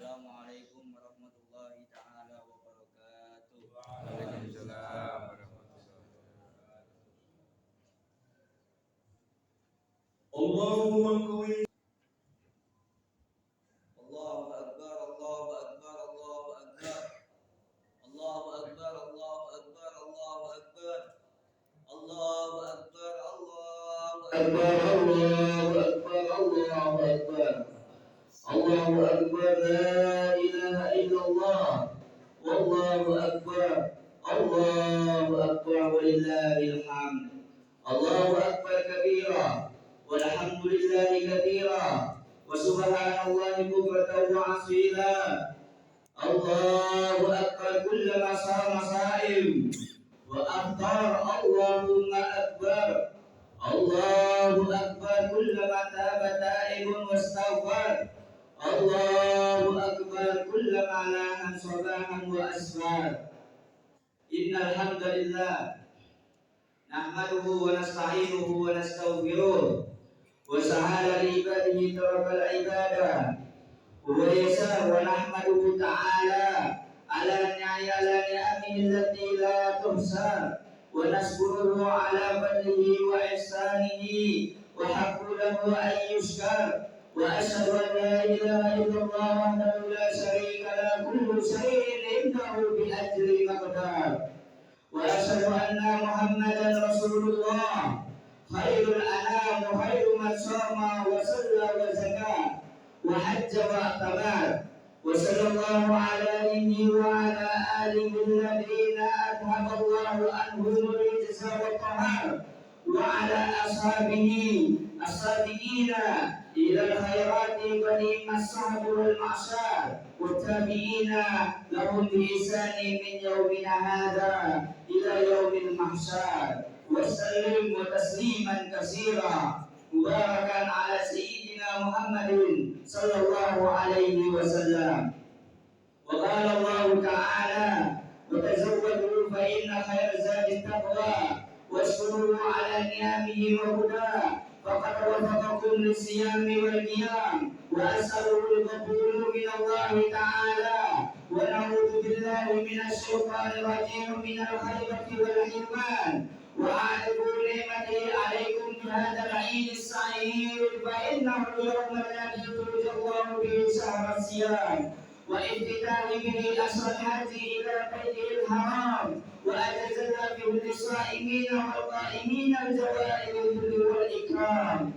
Assalamualaikum warahmatullahi taala wabarakatuh. Waalaikumsalam warahmatullahi wabarakatuh. Allahumma qawwi Allahu akbar, Allahu akbar, Allahu akbar. Allahu akbar, Allahu akbar, Allahu akbar. Allahu akbar, Allahu akbar, Allahu akbar, Allahu akbar. Allahu akbar, la ilaha illallah. Wallahu akbar. Allahu akbar walillahil hamd. Allahu akbar kabira walhamdulillahi katsira wa subhanallahi bukratan wa asila. Allahu akbar kullama sama saim wa aftar. Allahumma akbar. Allahu akbar kullama taba taibun wastaghfar. Allahu akbar kullama lahan sabahan wa asfar. Innal hamdalillah nahmaduhu wa nasta'inuhu wa nastaghfiruh wa sahala li ibadihi tawakkal ibadah wa yasa wa nahmaduhu ta'ala ala ni'amihi allati la tuhsa wa nashkuruhu ala fadlihi wa ihsanihi wa haqqu lahu an yushkar wa asyhadu an la ilaha illallah wahdahu la syarika lahu kullu shay'in indahu bi ajri maqdar wa asyhadu anna muhammadan rasulullah khairul anam khairu man shama wa shalla wa zaka wa hajja wa atamar wa sallallahu ala alihi wa ala alihi alladhina adhaba Allahu anhum rijsa wa tahar wa ala ashabihi as-sadiqina ila al-khairati wa ni'mas sahbu wal ma'syar wa tabi'ina lahum bi ihsani min yawmina hadha ila yaumil mahsyar wa sallim wa tasliman katsira mubarakan ala sayyidina Muhammadin sallallahu alaihi wasallam. Wa qala Allah ta'ala wa tazawwadu fa inna khayra zadi taqwa washkuru ala ni'amihi wa huda faqad wafaqakum lis-siyami wal qiyam wa as'aluhu al-qabul min Allah ta'ala wa na'udzu billahi minasy syaithanir rajim min al-khaybati wal hirman wa a'udzu ni'mati 'alaikum bi hadzal 'id as-sa'id fa innahu yawmun alladhi turja'u fihi shahr as-siyam wa iftitahi bihi as-salati ila baytil haram wa ajazna bihi lis-sa'imin wal qa'imin al-jawa'ir wal ikram.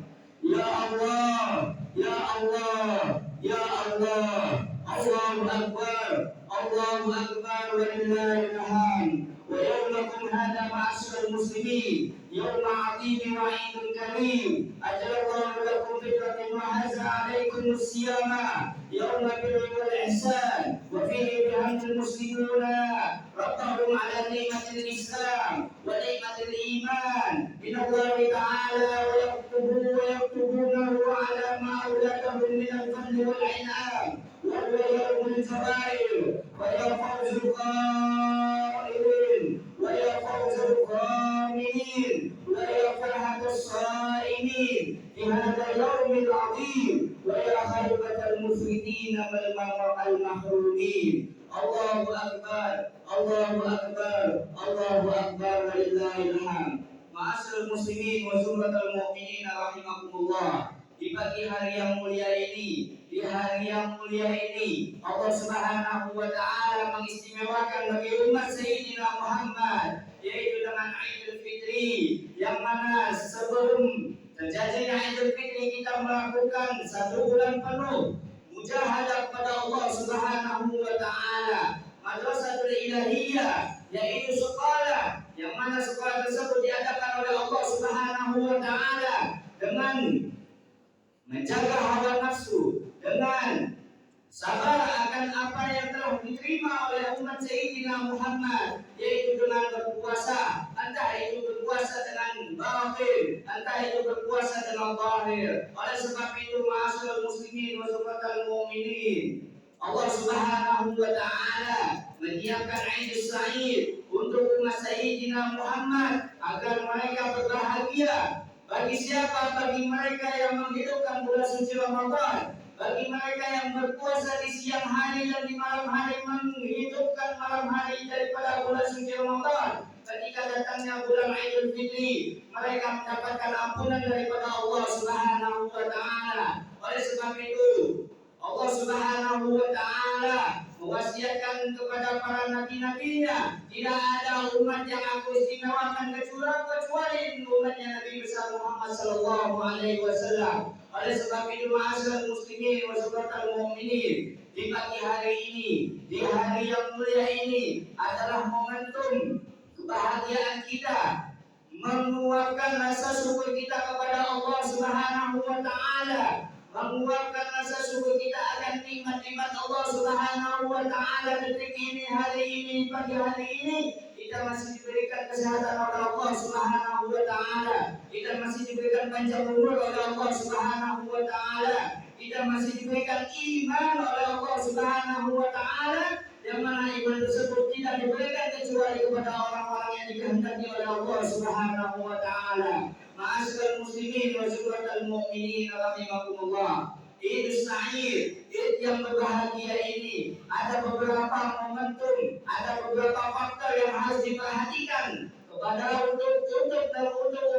Ya Allah, ya Allah, ya Allah. Allahu akbar, Allahu akbar walillahil hamd. Wa yawmakum hadha ma'asyiral muslimin yawma 'azim wa 'idul karim ajalallahu lakum fitratan wa haza 'alaykum as-siyama yawma birri wal ihsan wa fihi bihamdil muslimuna rabbahum 'ala ni'matil islam wa ni'matil iman min Allah ta'ala wa yaktubunahu 'ala ma awladahum min al-fadli wal 'inam wal yawmil kabair wa yafawzul qa'ilin wa yafawzul qamilin wa yafrahatus sa'imin fi hadzal yawmil 'azim wa ya khaybatal mufridin wal mahrumin. Allahu akbar, Allahu akbar, Allahu akbar walillahil hamd. Ma'asyiral muslimin wa zumratal mu'minin rahimakumullah. Di pagi hari yang mulia ini, di hari yang mulia ini, Allah Subhanahu wa taala mengistimewakan bagi umat Sayyidina Muhammad, yaitu dengan Idul Fitri, yang mana sebelum terjadinya Idul Fitri kita melakukan 1 bulan penuh mujahadah kepada Allah Subhanahu wa taala, madrasatul ilahiyah, yaitu sekolah yang mana sekolah tersebut diadakan oleh Allah Subhanahu wa taala dengan menjaga hawa nafsu, dengan sabar akan apa yang telah diterima oleh umat Sayyidina Muhammad, yaitu dengan berpuasa, entah itu berpuasa dengan batin, entah itu berpuasa dengan zahir. Oleh sebab itu, ma'asyiral muslimin wa zumratal mu'minin, Allah Subhanahu wa taala menyiapkan Idul Sa'id untuk umat Sayyidina Muhammad agar mereka berbahagia. Bagi siapa? Bagi mereka yang menghidupkan bulan suci Ramadan, bagi mereka yang berpuasa di siang hari dan di malam hari, menghidupkan malam hari daripada bulan suci Ramadan. Ketika datangnya bulan Idul Fitri, mereka mendapatkan ampunan daripada Allah Subhanahu wa taala. Oleh sebab itu, Allah Subhanahu wa taala mewasiatkan kepada para nabi-nabinya, tidak ada umat yang aku istimewakan kecuali umatnya Nabi besar Muhammad sallallahu alaihi wasallam. Oleh sebab itu, ma'asyiral muslimin wa subhatal mu'minin, di pagi hari ini, di hari yang mulia ini adalah momentum kebahagiaan kita, menguapkan rasa syukur kita kepada Allah Subhanahu wa taala, menguapkan rasa syukur kita akan nikmat-nikmat Allah Subhanahu wa taala. Detik ini, hari ini, pagi hari ini, kita masih diberikan kesehatan oleh Allah Subhanahu wa taala, kita masih diberikan panjang umur oleh Allah Subhanahu wa taala, kita masih diberikan iman oleh Allah Subhanahu wa taala, yang mana iman tersebut tidak diberikan kecuali kepada orang-orang yang dikehendaki oleh Allah Subhanahu wa taala. Ma'asyiral muslimin wa subhatal mu'minin rahimakumullah. Idul Sa'id, Id yang berbahagia ini, ada beberapa momentum, ada beberapa faktor yang harus diperhatikan kepada untuk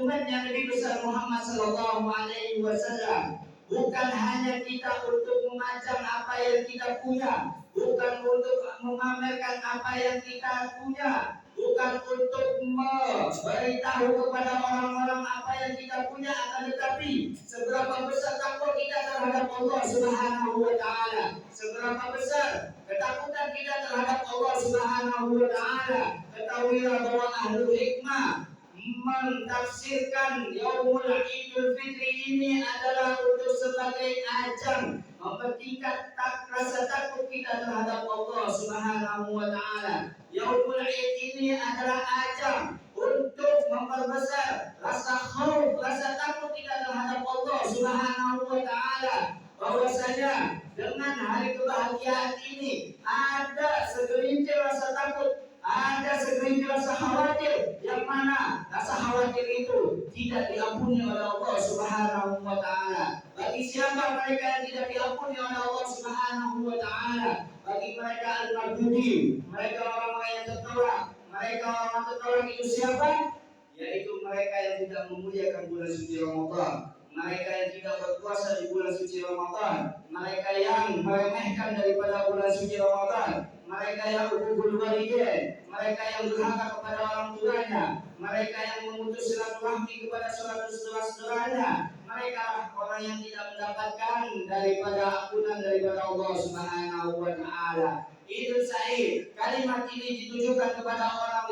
umatnya Nabi besar Muhammad sallallahu alaihi wasallam. Bukan hanya kita untuk memajang apa yang kita punya, bukan untuk memamerkan apa yang kita punya, bukan untuk memberitahu kepada orang-orang apa yang kita punya, akan tetapi seberapa besar takwa kita terhadap Allah Subhanahu wa taala, seberapa besar ketakutan kita terhadap Allah Subhanahu wa taala. Ketahuilah bahwa ahlu hikmah mentafsirkan Yaumul Idul Fitri ini adalah untuk sebagai ajang mempertingkat rasa takut kita terhadap Allah Subhanahu wa taala. Yaumul Id ini adalah ajang untuk memperbesar rasa khauf, rasa takut kita terhadap Allah Subhanahu wa taala. Bahwasanya dengan hari kebahagiaan ini ada segelintir rasa takut, ada segelintir rasa khawatir, yang mana rasa khawatir itu tidak diampuni oleh Allah Subhanahu wa taala. Bagi siapa mereka yang tidak diampuni oleh Allah Subhanahu wa taala? Bagi mereka al-mardudi, mereka orang-orang yang tertolak. Mereka orang tertolak itu siapa? Yaitu mereka yang tidak memuliakan bulan suci Ramadan, mereka yang tidak berpuasa di bulan suci Ramadan, mereka yang meremehkan daripada bulan suci Ramadan, mereka yang uqul walidain, mereka yang durhaka kepada orang tuanya, mereka yang memutus silaturahmi kepada saudara-saudaranya, mereka orang yang tidak mendapatkan daripada ampunan daripada Allah Subhanahu wa taala. Idul Sa'id, kalimat ini ditujukan kepada orang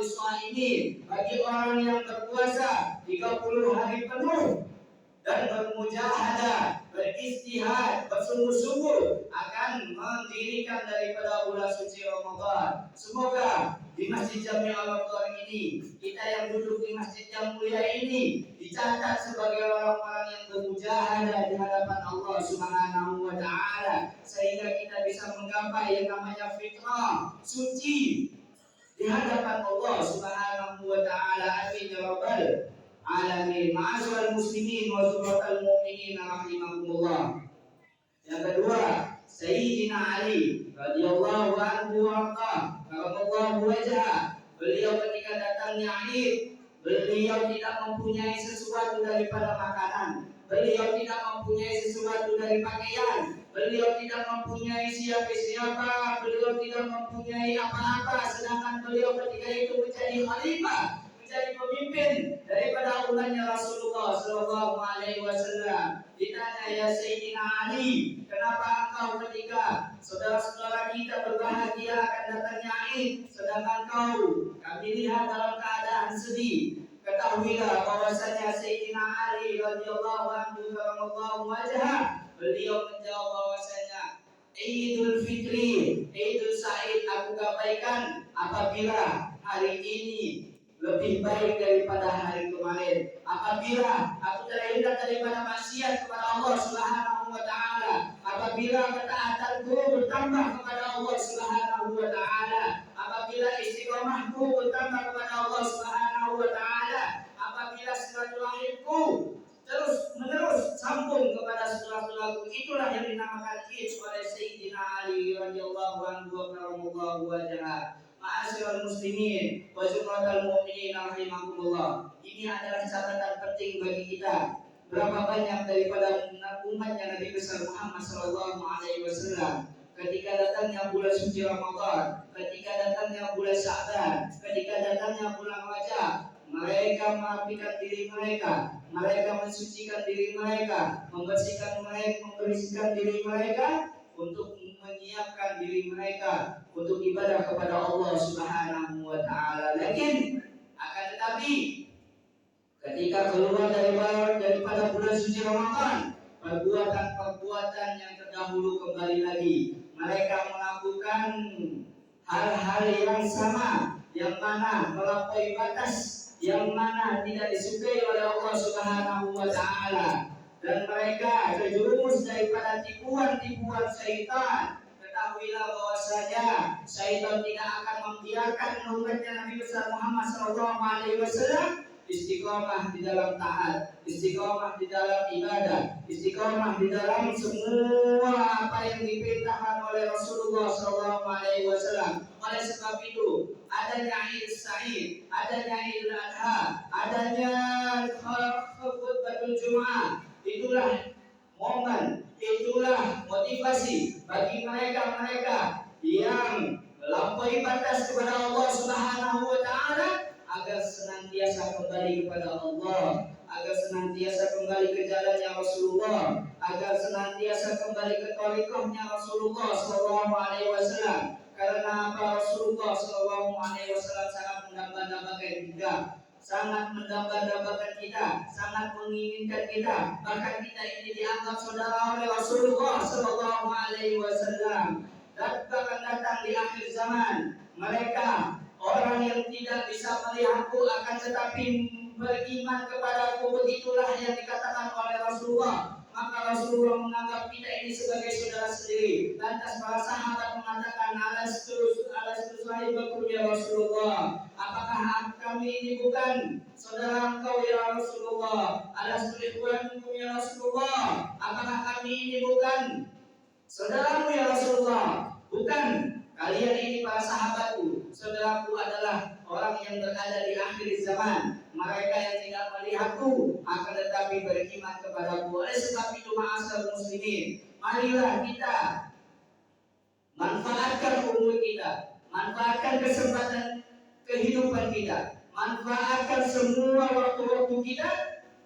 ini, bagi orang yang berpuasa 30 hari penuh dan bermujahadah, beristihad, bersungguh-sungguh akan mendirikan daripada bulan suci Ramadan. Semoga di Masjid Jami' Al-Quran ini, kita yang duduk di masjid yang mulia ini dicatat sebagai orang-orang yang bermujahadah di hadapan Allah Subhanahu wa taala, sehingga kita bisa menggapai yang namanya fitrah suci di hadapan Allah Subhanahu wa taala. Amin ya rabbal alamin. Ma'asyiral muslimin wa subhatal mu'minin rahimakumullah. Yang kedua, Sayyidina Ali radhiyallahu anhu warḍah, karamallahu wajhah. Beliau ketika datangnya Id, beliau tidak mempunyai sesuatu daripada makanan, beliau tidak mempunyai sesuatu dari pakaian, beliau tidak mempunyai siapa-siapa, beliau tidak mempunyai apa-apa, sedangkan beliau ketika itu menjadi khalifah, menjadi pemimpin daripada umatnya Rasulullah sallallahu alaihi wasallam. Ditanya, ya Sayyidina Ali, kenapa engkau ketika saudara-saudara kita berbahagia akan datangnya Id, sedangkan kami lihat dalam keadaan sedih? Ketahuilah bahwasanya Sayyidina Ali radhiyallahu anhu karamallahu wajhah, beliau menjawab bahwasanya Idul Fitri, Idul Sa'id aku gabaikan apabila hari ini lebih baik daripada hari kemarin, apabila aku terhindar daripada maksiat kepada Allah Subhanahu wa taala, apabila ketaatanku bertambah kepada Allah Subhanahu wa taala, apabila istiqomahku bertambah kepada Allah Subhanahu wa taala, apabila silaturahimku terus menerus sampun kepada saudara-saudaraku. Itulah yang dinamakan Id oleh Sayyidina Ali radhiyallahu anhu wa karamallahu wajhahu. Ma'asyiral muslimin wa jumlatal mu'minin rahimakumullah. Ini adalah catatan penting bagi kita. Berapa banyak daripada umatnya Nabi besar Muhammad sallallahu alaihi wasallam ketika datangnya bulan suci Ramadan, ketika datangnya bulan Sya'ban, ketika datangnya bulan Rajab, mereka merapikan diri mereka, mereka mensucikan diri mereka, membersihkan diri mereka untuk menyiapkan diri mereka untuk ibadah kepada Allah Subhanahu wa taala. Lakin akan tetapi ketika keluar daripada bulan suci Ramadan, perbuatan-perbuatan yang terdahulu kembali lagi. Mereka melakukan hal-hal yang sama, yang mana melampaui batas, yang mana tidak disukai oleh Allah Subhanahu wa taala. Dan mereka terjerumus daripada tipuan-tipuan syaitan. Ketahuilah bahwasanya syaitan tidak akan membiarkan umatnya Nabi besar Muhammad sallallahu alaihi wasallam istiqomah di dalam taat, istiqomah di dalam ibadah, istiqomah di dalam semua apa yang diperintahkan oleh Rasulullah sallallahu alaihi wasallam. Oleh sebab itu, adanya Idul Sa'id, adanya Idul Adha, adanya khutbatul Jumat, itulah momen, itulah motivasi bagi mereka-mereka yang melampaui batas kepada Allah Subhanahu wa taala agar senantiasa kembali kepada Allah, agar senantiasa kembali ke jalannya Rasulullah, agar senantiasa kembali ke thariqahnya Rasulullah sallallahu alaihi wasallam. Karena apa? Rasulullah sallallahu alaihi wasallam sangat mendambakan kita, sangat mendambakan kita, sangat menginginkan kita. Bahkan kita ini dianggap saudara oleh Rasulullah sallallahu alaihi wasallam. Dan akan datang di akhir zaman mereka orang yang tidak bisa melihatku akan tetapi beriman kepadaku, begitulah yang dikatakan oleh Rasulullah. Maka Rasulullah menganggap kita ini sebagai saudara sendiri. Lantas para sahabat mengatakan, alastu sahibakum ya Rasulullah, apakah kami ini bukan saudara engkau ya Rasulullah? Alastu ikhwanukum ya Rasulullah, apakah kami ini bukan saudaramu ya Rasulullah? Bukan. Kalian ini para sahabatku, saudaraku adalah orang yang berada di akhir zaman. Mereka yang tidak melihatku akan tetapi beriman kepadaku. Oleh sebab itu, ma'asyiral muslimin, marilah kita manfaatkan umur kita, manfaatkan kesempatan kehidupan kita, manfaatkan semua waktu-waktu kita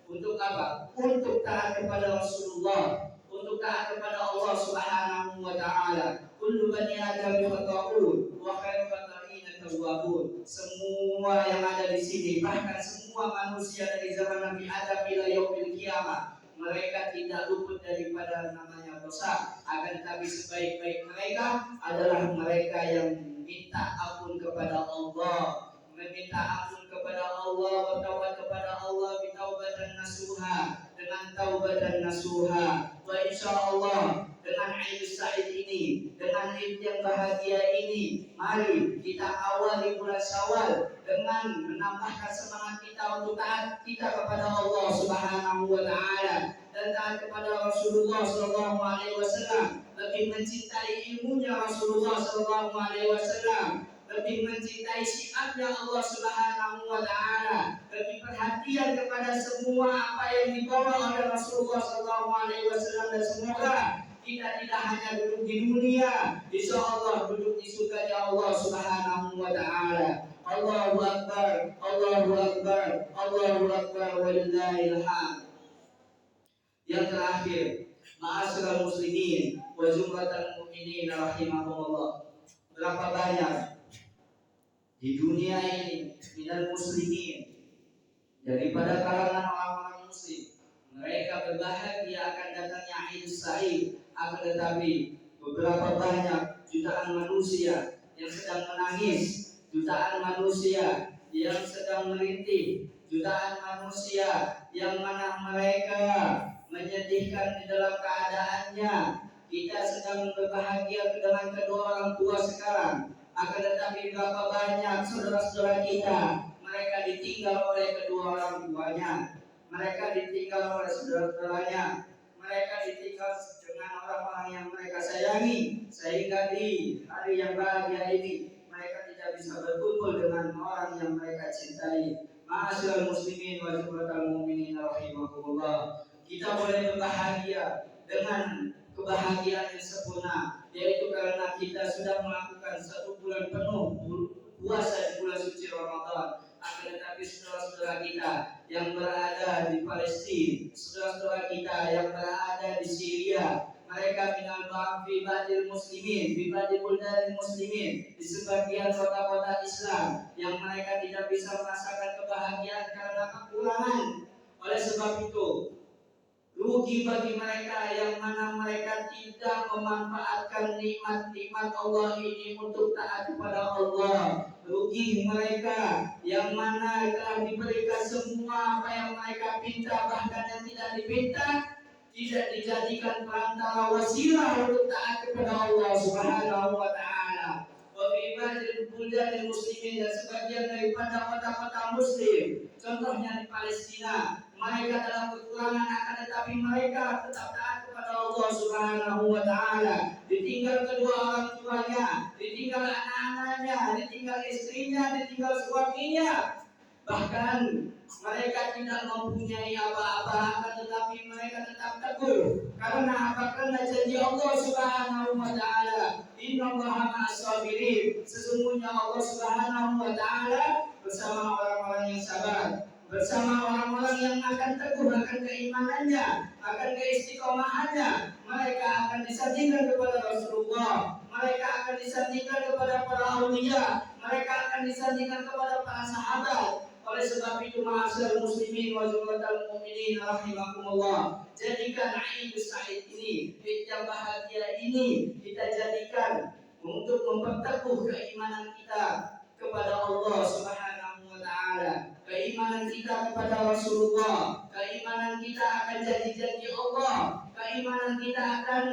untuk apa? Untuk taat kepada Rasulullah, untuk taat kepada Allah Subhanahu wa taala. Kullu bani Adam khata'un wa khairu khata'ina tawwabun. Semua yang ada di sini, bahkan semua manusia dari zaman Nabi Adam ila yaumil qiyamah, mereka tidak luput daripada namanya dosa. Akan tetapi sebaik-baik mereka adalah mereka yang minta ampun kepada Allah, meminta ampun kepada Allah, bertaubat kepada Allah bitaubatan nasuha, dengan taubatan nasuha. Wa insyaallah dengan Idul Sa'id ini, dengan Id yang bahagia ini, mari kita awali bulan Syawal dengan menambahkan semangat kita untuk taat kita kepada Allah Subhanahu wa taala dan taat kepada Rasulullah sallallahu alaihi wasallam, lebih mencintai ilmunya Rasulullah sallallahu alaihi wasallam, lebih mencintai syiarnya Allah Subhanahu wa taala, lebih perhatian kepada semua apa yang dibawa oleh Rasulullah sallallahu alaihi wasallam, dan semoga kita tidak hanya duduk di dunia, insyaallah duduk di surganya Allah Subhanahu wa taala. Allahu akbar, Allahu akbar, Allahu akbar, walillahil hamd. Yang terakhir, ma'asyiral muslimin wa jumlatal mu'minin rahimahumullah. Berapa banyak di dunia ini minal muslimin, daripada kalangan orang-orang muslim, mereka berbahagia akan datangnya Idul Sa'id. Akan tetapi beberapa banyak jutaan manusia yang sedang menangis, jutaan manusia yang sedang merintih, jutaan manusia yang mana mereka menyedihkan di dalam keadaannya. Kita sedang berbahagia dengan kedua orang tua sekarang, akan tetapi berapa banyak saudara-saudara kita mereka ditinggal oleh kedua orang tuanya, mereka ditinggal oleh saudara-saudaranya, mereka ditinggal dengan orang-orang yang mereka sayangi, sehingga di hari yang bahagia ini mereka tidak bisa berkumpul dengan orang yang mereka cintai. Ma'asyiral muslimin wa jumlatal mu'minin rahimakumullah. Kita boleh berbahagia dengan kebahagiaan yang sempurna, yaitu karena kita sudah melakukan 1 bulan penuh puasa di bulan suci Ramadan. Akan tetapi saudara-saudara kita yang berada di Palestina, saudara-saudara kita yang berada di Syria, mereka minal ba'dil muslimin, bibadil buldanil muslimin, di sebagian kota-kota Islam yang mereka tidak bisa merasakan kebahagiaan karena kekurangan. Oleh sebab itu, rugi bagi mereka yang mana mereka tidak memanfaatkan nikmat-nikmat Allah ini untuk taat kepada Allah. Rugi mereka yang mana telah diberikan semua apa yang mereka pinta, bahkan yang tidak dipinta tidak dijadikan perantara wasilah untuk taat kepada Allah Subhanahu wa taala. Wa fi ibadil buldanil muslimin, dan sebagian daripada kota-kota muslim, contohnya di Palestina, mereka dalam kekurangan akan tetapi mereka tetap taat kepada Allah Subhanahu wa taala. Ditinggal kedua orang tuanya, ditinggal anak-anaknya, ditinggal istrinya, ditinggal suaminya. Bahkan mereka tidak mempunyai apa-apa, akan tetapi mereka tetap teguh. Karena apa? Karena janji Allah Subhanahu wa taala, innallaha ma'as-sabirin. Sesungguhnya Allah Subhanahu wa taala bersama orang-orang yang sabar, bersama orang-orang yang akan teguh akan keimanannya, akan keistiqomahannya. Mereka akan disandingkan kepada Rasulullah, mereka akan disandingkan kepada para aulia, mereka akan disandingkan kepada para sahabat. Oleh sebab itu, ma'asyiral muslimin wa jumlatal mu'minin rahimakumullah, jadikan Idul Said ini, Id yang bahagia ini, kita jadikan untuk memperteguh keimanan kita kepada Allah Subhanahu wa taala, keimanan kita kepada Rasulullah, keimanan kita akan janji-janji Allah, keimanan kita akan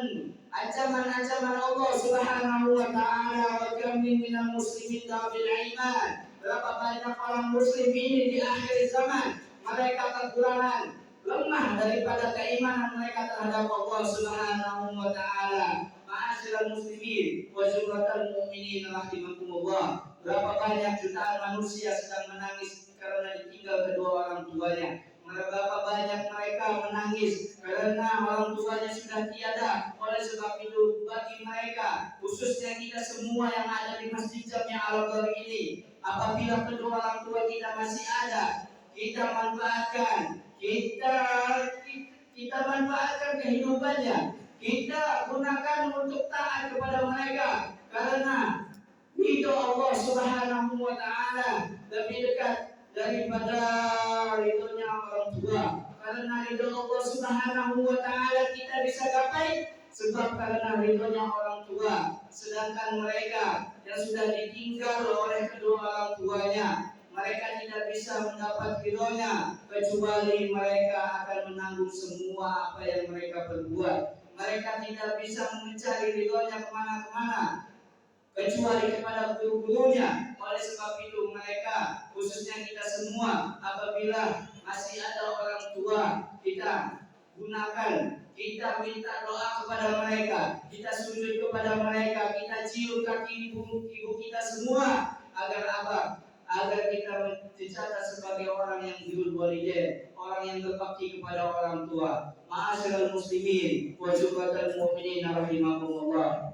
ancaman-ancaman Allah Subhanahu wa taala. Wa kam minal muslimin bil iman, berapa banyak orang muslim ini di akhir zaman mereka kekurangan, lemah daripada keimanan mereka terhadap Allah Subhanahu wa taala. Ma'asyiral muslimin wa jumlatal mu'minin rahimakumullah, berapa banyak jutaan manusia sedang menangis karena ditinggal kedua orang tuanya. Berapa banyak mereka menangis karena orang tuanya sudah tiada. Oleh sebab itu, bagi mereka, khususnya kita semua yang ada di Masjid Jami' Al-Ghor ini, apabila kedua orang tua kita masih ada, kita manfaatkan, kita manfaatkan kehidupannya, kita gunakan untuk taat kepada mereka, karena itu Allah Subhanahu wa taala lebih dekat daripada ridhonya orang tua. Karena ridho Allah Subhanahu wa taala kita bisa gapai sebab karena ridhonya orang tua. Sedangkan mereka yang sudah ditinggal oleh kedua orang tuanya, mereka tidak bisa mendapat ridhonya kecuali mereka akan menanggung semua apa yang mereka perbuat. Mereka tidak bisa mencari ridhonya kemana-kemana kecuali kepada guru-gurunya. Oleh sebab itu, mereka, khususnya kita semua, apabila masih ada orang tua, kita gunakan, kita minta doa kepada mereka, kita sujud kepada mereka, kita cium kaki ibu kita semua, agar apa? Agar kita dicatat sebagai orang yang birrul walidain, orang yang berbakti kepada orang tua. Ma'asyiral muslimin wa jumlatal mu'minin rahimakumullah.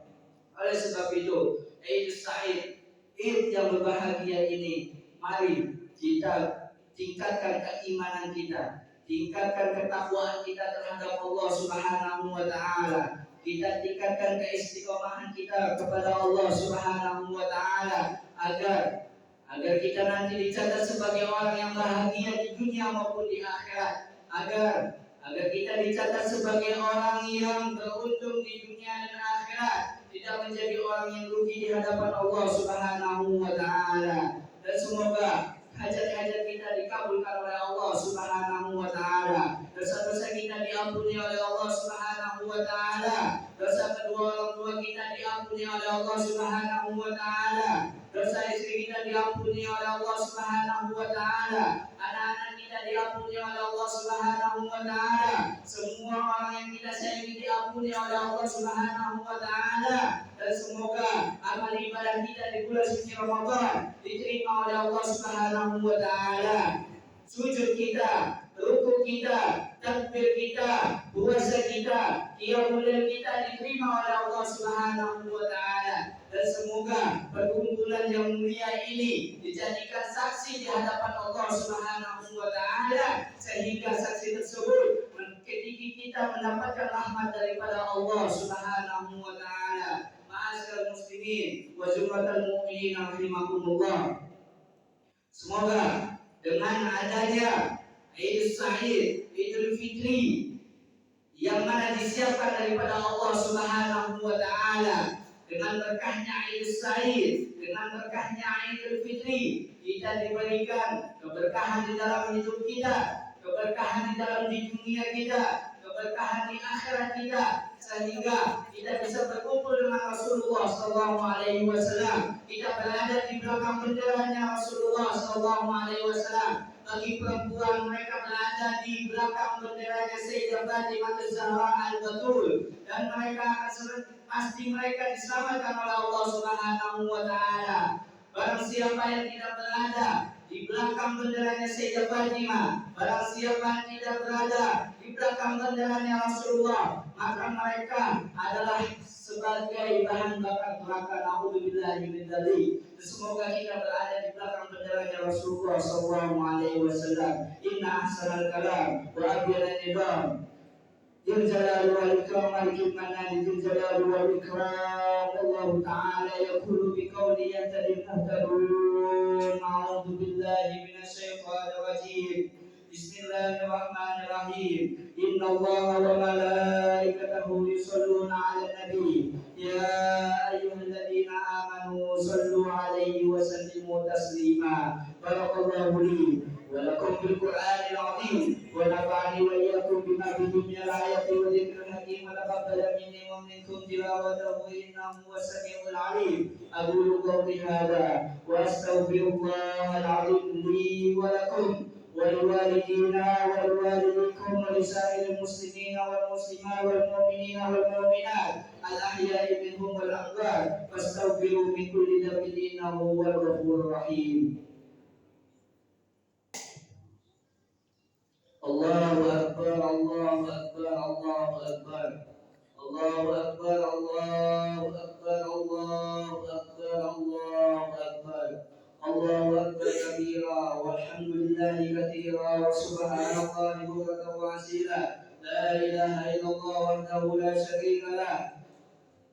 Oleh sebab itu, Idul Said, Id yang berbahagia ini, mari kita tingkatkan keimanan kita, tingkatkan ketakwaan kita terhadap Allah Subhanahu wa taala. Kita tingkatkan keistiqomahan kita kepada Allah Subhanahu wa taala agar kita nanti dicatat sebagai orang yang bahagia di dunia maupun di akhirat, agar kita dicatat sebagai orang yang beruntung di dunia dan akhirat, tidak menjadi orang yang rugi di hadapan Allah Subhanahu wa taala. Dan semoga hajat-hajat kita dikabulkan oleh Allah Subhanahu wa taala. Dosa-dosa kita diampuni oleh Allah Subhanahu wa taala. Dosa kedua orang tua kita diampuni oleh Allah Subhanahu wa taala. Dosa istri kita diampuni oleh Allah Subhanahu wa taala. Anak-anak kita diampuni oleh Allah Subhanahu Subhanahu wa taala. Semua orang yang kita sayangi diampuni oleh Allah Subhanahu wa taala, dan semoga amal ibadah kita di bulan suci Ramadan diterima oleh Allah Subhanahu wa taala. Sujud kita, ruku kita, takbir kita, puasa kita, qiyamul lail kita diterima oleh Allah Subhanahu wa taala. Dan semoga perkumpulan yang mulia ini dijadikan saksi di hadapan Allah Subhanahu wa taala, sehingga saksi tersebut ketika kita mendapatkan rahmat daripada Allah Subhanahu wa taala. Ma'asyiral muslimin wa jumlatal mu'minin rahimakumullah. Semoga dengan adanya Idul Sa'id, Idul Fitri yang mana disiapkan daripada Allah Subhanahu wa taala, dengan berkahnya Idul Sa'id, dengan berkahnya Idul Fitri, kita diberikan keberkahan di dalam hidup kita, keberkahan di dalam di dunia kita, keberkahan di akhirat kita, sehingga kita bisa berkumpul dengan Rasulullah SAW. Kita berada di belakang benderanya Rasulullah SAW. Bagi perempuan, mereka berada di belakang benderanya Sayyidah Fatimah Az-Zahra Al-Batul, dan mereka akan pasti mereka diselamatkan oleh Allah Subhanahu wa taala. Barang siapa yang tidak berada di belakang benderanya Sayyidah Fatimah, barang siapa yang tidak berada di belakang benderanya Rasulullah, maka mereka adalah sebagai bahan bakar neraka. Nauzubillahi min dzalik. Semoga kita berada di belakang benderanya Rasulullah sallallahu alaihi wasallam. Inna ahsanal kalam wa abyalan nizam Dzul jalali wal ikram malikil manani dzul jalali wal ikram. Allah Ta'ala yaqulu biqawli yantadil muhtadun. A'udzu billahi minasy syaithanir rajim. Bismillahirrahmanirrahim. Innallaha wa malaikatahu yusholluna 'alan nabi. Ya ayyuhalladzina amanu shallu 'alaihi wa sallimu taslima. Barakallahu li wa lakum bil Qur'anil 'azim wa nafa'ani wa iyyakum bima fihi minal ayati wa dzikril hakim. Wa taqabbala minni wa minkum tilawatahu innahu was-sami'ul 'alim. Aqulu qawli hadha wa astaghfirullahal 'azim li wa lakum ولوالدينا ولوالديكم ولسائر المسلمين والمسلمات والمؤمنين والمؤمنات الأحياء منهم والأموات فاستغفروا من كل ذنب إنه هو الغفور الرحيم. الله أكبر الله أكبر الله أكبر الله أكبر الله أكبر الله أكبر الله أكبر الله أكبر كبيرا والحمد لله كثيرا وسبحان الله بكرة وأصيلا. لا إله إلا الله وحده لا شريك له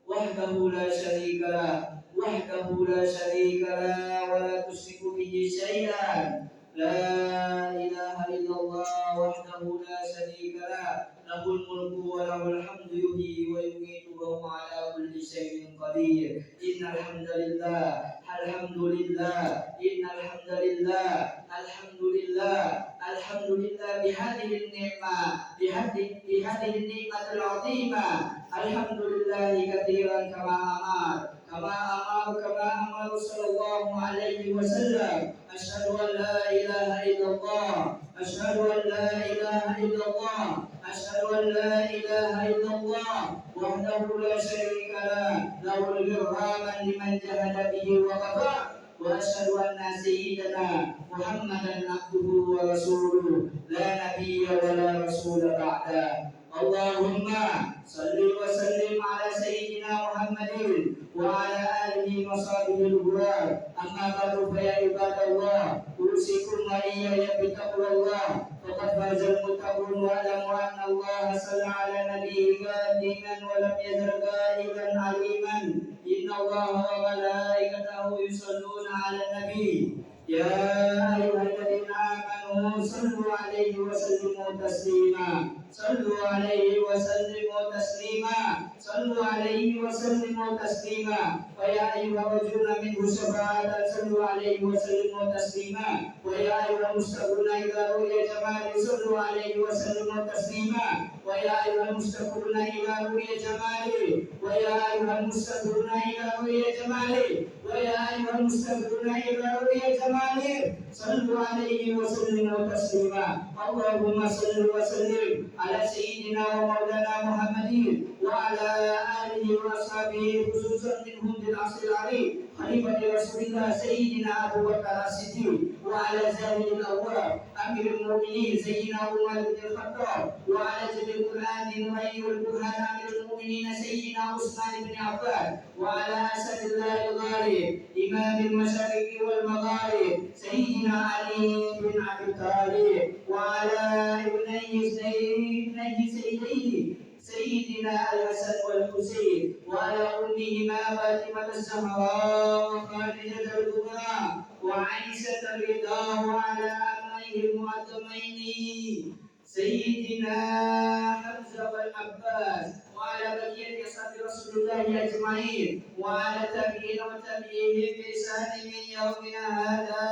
وحده لا شريك له وحده لا شريك له ولا تشرك به شيئا. لا إله إلا الله وحده لا شريك له له الملك وله الحمد يحيي ويميت وهو على كل شيء قدير. إن الحمد لله الحمد لله إن الحمد لله الحمد لله الحمد لله بهذه النعمة بهذه النعمة العظيمة. الحمد لله كثيرا كما أمر صلى الله عليه وسلم. أشهد أن لا إله إلا الله أشهد أن لا إله إلا الله أشهد أن لا إله إلا الله وحده لا شريك له له البرهان لمن جهد به وكفى. وأشهد أن سيدنا محمدا عبده ورسوله لا نبي ولا رسول بعده. اللهم صل وسلم على سيدنا محمد وعلى آله وصحبه الغرار. أما بعد فيا عباد الله أوصيكم وإياي بتقوى الله فقد فاز المتقون. واعلموا أن الله صلى على نبيه قائما ولم يزل قائلا عليما. إن الله وملائكته يصلون على النبي. يا أيها الذين آمنوا صلوا عليه وسلموا تسليما. صلوا عليه وسلموا تسليما. صلوا عليه وسلموا تسليما. ويا أيها الرجل منه شفاعة صلوا عليه وسلموا تسليما. ويا أيها المستغفرون إذا رؤي جماله صلوا عليه وسلموا تسليما. ويا أيها المستغفرون إذا رؤي جماله ويا أيها المستغفرون إذا رؤي جماله ويا أيها المستغفرون إذا رؤي جماله صلوا عليه وسلموا وسلم تسليما. اللهم صل وسلم على سيدنا ومولانا محمد وعلى آله وأصحابه خصوصا منهم ذي العصر العليم خليفة رسول الله سيدنا أبو بكر الصديق وعلى زاهد الأول أمير المؤمنين سيدنا عمر بن الخطاب وعلى جل القرآن نبي القرآن أمير المؤمنين سيدنا عثمان بن عفان وعلى أسد الله الغالب إمام المشارق والمغارب سيدنا علي بن أبي طالب وعلى ابني سيديه سيدنا الحسن والحسين وعلى أمهما فاطمة الزهراء وخادجة الكبرى وعائشة الرضا وعلى أبنائه المعظمين سيدنا حمزة والعباس وعلى بقية أصحاب رسول الله أجمعين وعلى التابعين والتابعين بإحسان من يومنا هذا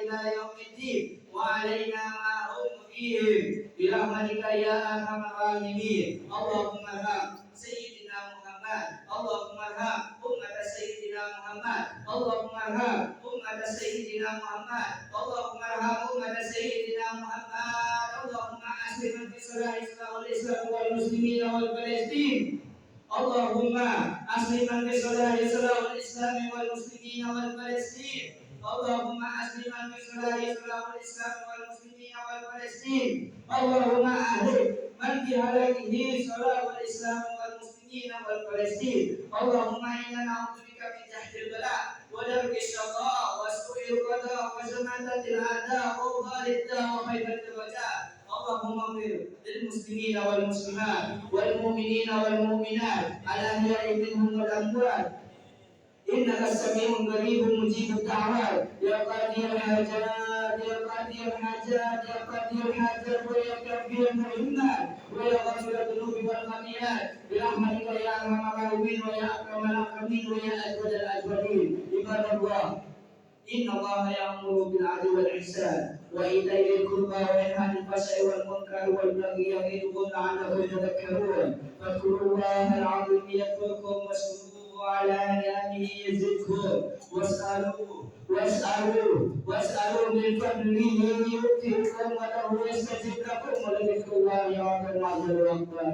إلى يوم الدين وعلينا معهم فيهم برحمتك يا أرحم الراحمين. اللهم ارحم سيدنا محمد، اللهم ارحم أمة سيدنا محمد، اللهم ارحم أمة سيدنا محمد، اللهم ارحم أمة سيدنا محمد، اللهم أصلح من في صلاح الإسلام والمسلمين والفلسطين، اللهم أصلح من في صلاح الإسلام والمسلمين والفلسطين، اللهم أصلح من في صلاح الإسلام والمسلمين والفلسطين، اللهم أهلك من في هلاكه صلاح الإسلام والمسلمين والفلسطين، اللهم إنا نعوذ بك من جهد البلاء ودرك الشقاء وسوء القضاء وشماتة الأعداء وغال الداء وخيبة الرجاء، اللهم اغفر للمسلمين والمسلمات والمؤمنين والمؤمنات الأحياء منهم والأموات إنك السميع قريب مجيب الدعوات يا قاضي الحاجات يا قاضي الحاجات يا قاضي الحاجات ويا كبير المهمات ويا غفر الذنوب والخطيئات برحمتك يا أرحم الراحمين ويا أكرم الأكرمين ويا أجود الأجودين. عباد الله إن الله يأمر بالعدل والإحسان وإيتاء ذي القربى وينهى عن الفحشاء والمنكر والبغي يعظكم لعلكم تذكرون فاذكروا الله العظيم يذكركم واشكروه على نعمه يزدكم واسألوا من فضله يؤتكم وله يستجب لكم ولذكر الله أكبر.